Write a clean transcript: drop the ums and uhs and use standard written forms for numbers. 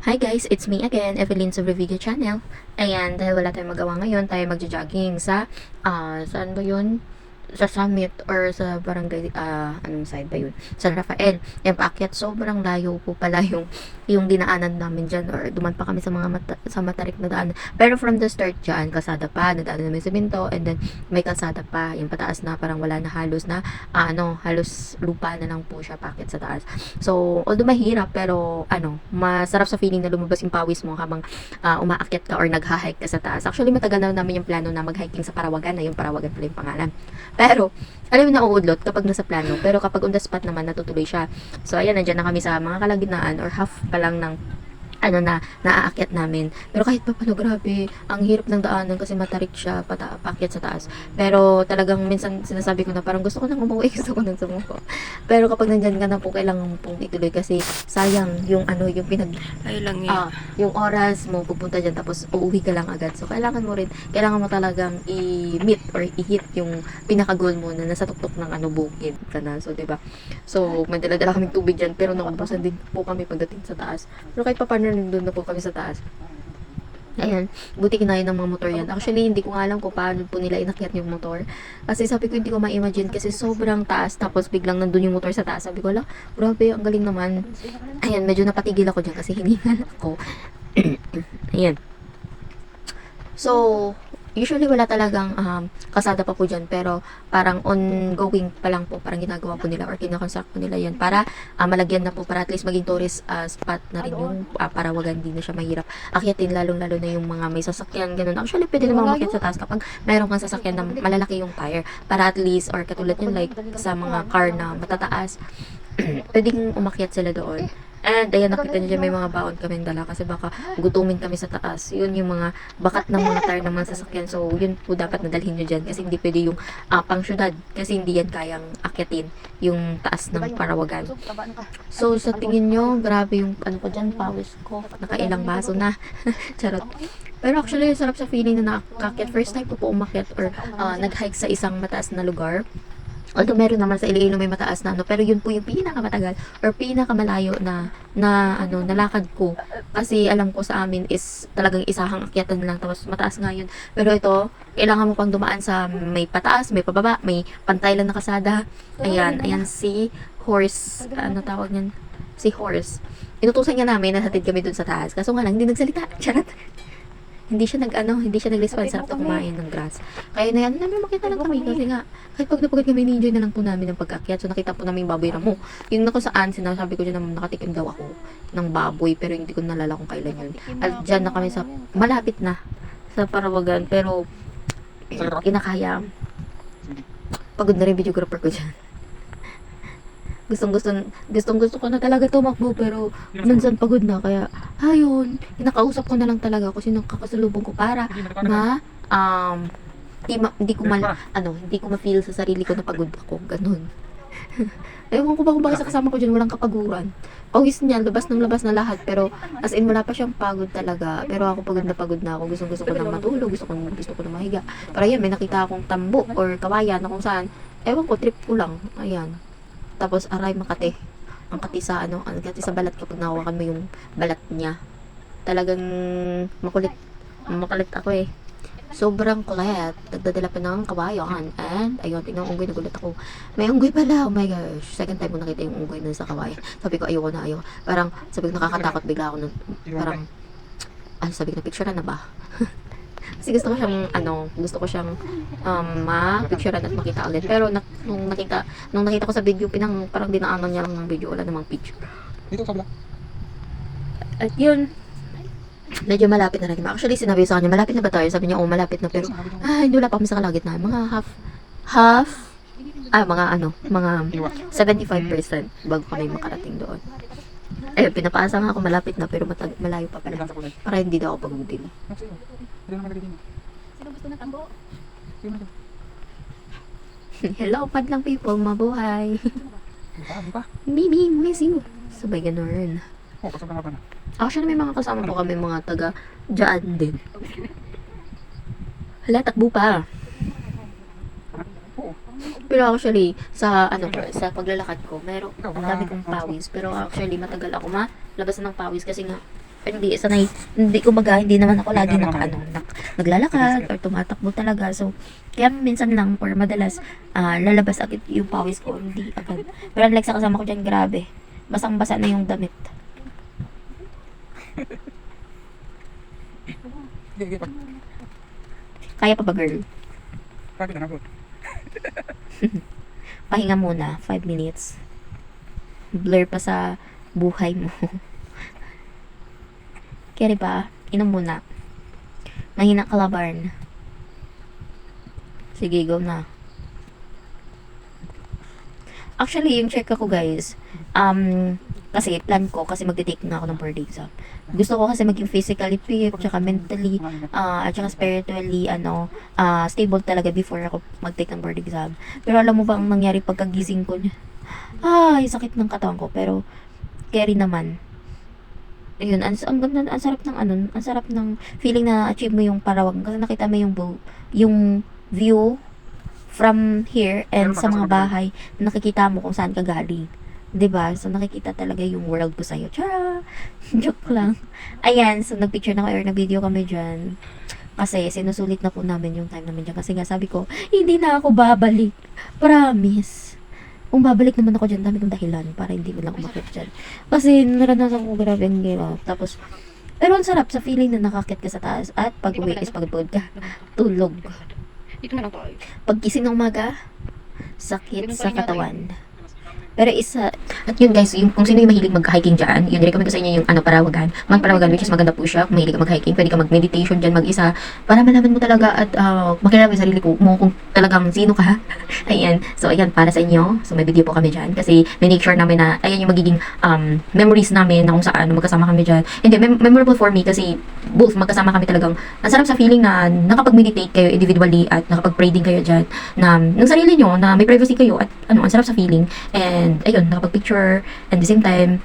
Hi guys, it's me again, Evelyn sa Video Channel. Ayan, dahil wala tayong magawa ngayon, tayo magja-jogging sa, saan ba yun? Sa Summit or sa barangay, anong side ba yun? San Rafael. Yan paakyat, sobrang layo po pala yung dinaanan namin dyan or duman pa kami sa sa matarik na daan. Pero from the start dyan, kalsada pa, nadaanan namin sa Minto, and then may kalsada pa, yung pataas na parang wala na halos na, halos lupa na lang po siya paakyat sa taas. So, although mahirap, pero masarap sa feeling na lumabas yung pawis mo habang umaakyat ka or nagha-hike ka sa taas. Actually, matagal na namin yung plano na mag-hiking sa Parawagan, na yung Parawagan pala yung pangalan. Pero, alam mo na uudlot kapag nasa plano. Pero kapag on the spot naman, natutuloy siya. So, ayan, nandiyan na kami sa mga kalagitnaan or half pa lang ng naaakyat namin. Pero kahit pa pala, grabe, ang hirap ng daanan kasi matarik siya, paakyat sa taas. Pero talagang minsan sinasabi ko na parang gusto ko nang umuwi, gusto ko nang sumuko. Pero kapag nandyan ka na po, kailangan pong ituloy kasi sayang yung Ay lang yung oras mo pupunta dyan tapos uuwi ka lang agad. So, kailangan mo talagang i-meet or i-hit yung pinaka-goal mo na nasa tuktok ng bukid ka na. So, diba? So, may dala-dala kaming tubig dyan pero naubusan din po kami pagdating sa taas. Pero kahit pa paano, nandun na po kami sa taas. Ayan, buti kinaya ng mga motor yan. Actually, hindi ko nga alam kung paano po nila inakyat yung motor. Kasi sabi ko, hindi ko ma-imagine kasi sobrang taas. Tapos biglang nandun yung motor sa taas. Sabi ko, ala, grabe, ang galing naman. Ayan, medyo napatigil ako dyan kasi hiningal ako. Ayan. So, usually wala talagang kasada pa po dyan, pero parang ongoing pa lang po, parang ginagawa po nila or kinakonstruct po nila yan para malagyan na po, para at least maging tourist spot na rin yung Parawagan, din na siya mahirap akyatin, lalong-lalo na yung mga may sasakyan, ganun. Actually, pwede naman umakyat sa taas kapag mayroon kang sasakyan na malalaki yung tire, para at least, or katulad yun, like sa mga car na matataas, pwedeng umakyat sila doon. And ayan, nakita niyo dyan, may mga baon kaming dala kasi baka gutumin kami sa taas. Yun yung mga bakat ng mga tire ng mga sasakyan. So, yun po dapat nadalhin nyo dyan kasi hindi pwede yung pang syudad kasi hindi yan kayang akyatin yung taas ng Parawagan. So, sa tingin nyo, grabe yung ko dyan, pawis ko. Nakailang baso na. Charot. Pero actually, sarap sa feeling na nakakakyat. First time ko po umakyat or nag-hike sa isang mataas na lugar. Although meron naman sa Iloilo may mataas na pero yun po yung pinakamatagal or pinakamalayo na nalakad ko. Kasi alam ko sa amin is talagang isahang akyatan lang tapos mataas nga yun. Pero ito, kailangan mo pang dumaan sa may pataas, may pababa, may pantay lang na kalsada. Ayan si horse, tawag niyan? Si horse. Inutusan niya namin na hatid kami dun sa taas. Kaso nga lang, hindi nagsalita. Charot. Hindi siya nag-response, sarap na kumain ng grass. Kaya na yan, namin makita lang kami kasi nga, kahit pag napagod kami, ni-enjoy na lang po namin ang pag-akyat. So, nakita po namin yung baboy na mo. Yung na kung saan, sinasabi ko dyan na nakatikim daw ako ng baboy, pero hindi ko nalala kung kailan yun. At dyan na kami sa, malapit na, sa Parawagan, pero, kinakaya. Pagod na rin videographer ko dyan. Gustong gusto ko na talaga tumakbo pero minsan pagod na kaya ayun, kinakausap ko na lang talaga kung sino kakasalubong ko para hindi ko ma-feel sa sarili ko na pagod ako, ganun. Ewan ko ba kung bakit sa kasama ko dyan walang kapaguran. Pawis niya, labas na lahat pero as in wala pa siyang pagod talaga. Pero ako pagod na ako, gusto ko nang matulog, gusto ko na mahiga. Para yan, may nakita akong tambo or kawayan na kung saan, ewan ko, trip ko lang, ayan. Tapos aray Makati. Ang kati sa kati sa balat kapag nahawakan mo yung balat niya. Talagang makulit ako eh. Sobrang kulit. Nagdadala pa ng kawayan. And ayun, tingnan ang unggoy, nagulat ako. May unggoy pala. Oh my gosh. Second time ko nakita yung unggoy nun sa kawayan. Sabi ko ayoko na. Parang sabi ko nakakatakot bigla ako parang sabi ko na picture na ba? Kasi gusto ko siyang ma-picturean at makita ulit. Pero nung nakita ko sa video, parang dinaanan niya lang ng video, wala namang picture. Dito sa kabila. At yun, medyo malapit na rin. Actually, sinabi sa kanya, malapit na ba tayo? Sabi niya, malapit na. Pero, hindi wala pa kami sa kalagitnaan. Mga mga 75% bago kami makarating doon. Pinapasa nga ako malapit na pero malayo pa pala. Para hindi daw ako pagudin. Sino gusto ng tambo? Hello, padlang people, mabuhay. Bibi, miss you. Sabay ganun. Kasama ka na. Actually, may mga kasama po kami mga taga dyan din. Hala, takbo pa. Pero actually, sa paglalakad ko, ang dami kong pawis. Pero actually, matagal ako malabas ng pawis kasi nga, hindi kumbaga, hindi naman ako lagi naglalakad or tumatakbo talaga. So, kaya minsan lang or madalas, lalabas agad yung pawis ko, hindi agad. Pero like sa kasama ko dyan, grabe. Basang-basa na yung damit. Sige, sige. Kaya pa ba, girl? Kapit na ako. Pahinga muna, 5 minutes. Blur pa sa buhay mo. Kaya diba, inom muna. Mahina kalabarn. Sige, go na. Actually, yung check ako guys, kasi plan ko, kasi magte-take na ako ng board exam. Gusto ko kasi maging physically fit, tsaka mentally, at tsaka spiritually, stable talaga before ako mag-take ng board exam. Pero alam mo ba ang nangyari pagkagising ko niya? Ay, sakit ng katawan ko, pero carry naman. Ayun, ang sarap ng ang sarap ng feeling na achieve mo yung Parawagan kasi nakita mo yung view from here and sa mga bahay, nakikita mo kung saan ka galing. 'Di ba? So nakikita talaga yung world ko sa'yo. Tara! Joke lang. Ayan, so nagpicture na or nag-video kami dyan. Kasi sinusulit na po namin yung time namin dyan. Kasi nga sabi ko, hindi na ako babalik. Promise. Kung babalik naman ako dyan, dami kong dahilan para hindi mo lang umakit dyan. Kasi naranasan ko grabe ang hirap. Tapos, pero ang sarap sa feeling na nakakit ka sa taas at pag uwi is pagod ka. Tulog. Dito na lang tayo. Pagkising ng umaga, sakit sa katawan. Pero isa, at yun guys, yung, kung sino yung mahilig mag-hiking dyan, yun, recommend ko sa inyo yung Parawagan. Mount Parawagan, which is maganda po siya. Kung mahilig ka mag-hiking, pwede ka mag-meditation dyan mag-isa para malaman mo talaga at makilala mo yung sarili mo kung talagang sino ka. Ayan. So, ayan, para sa inyo. So, may video po kami dyan. Kasi, may make sure namin na, ayan yung magiging memories namin na kung saan magkasama kami dyan. Hindi, memorable for me kasi both magkasama kami talagang, ang sarap sa feeling na nakapag-meditate kayo individually at nakapag-pray din kayo dyan na ng sarili nyo, na may privacy kayo at ang sarap sa feeling. And ayun, nakapag-picture and at the same time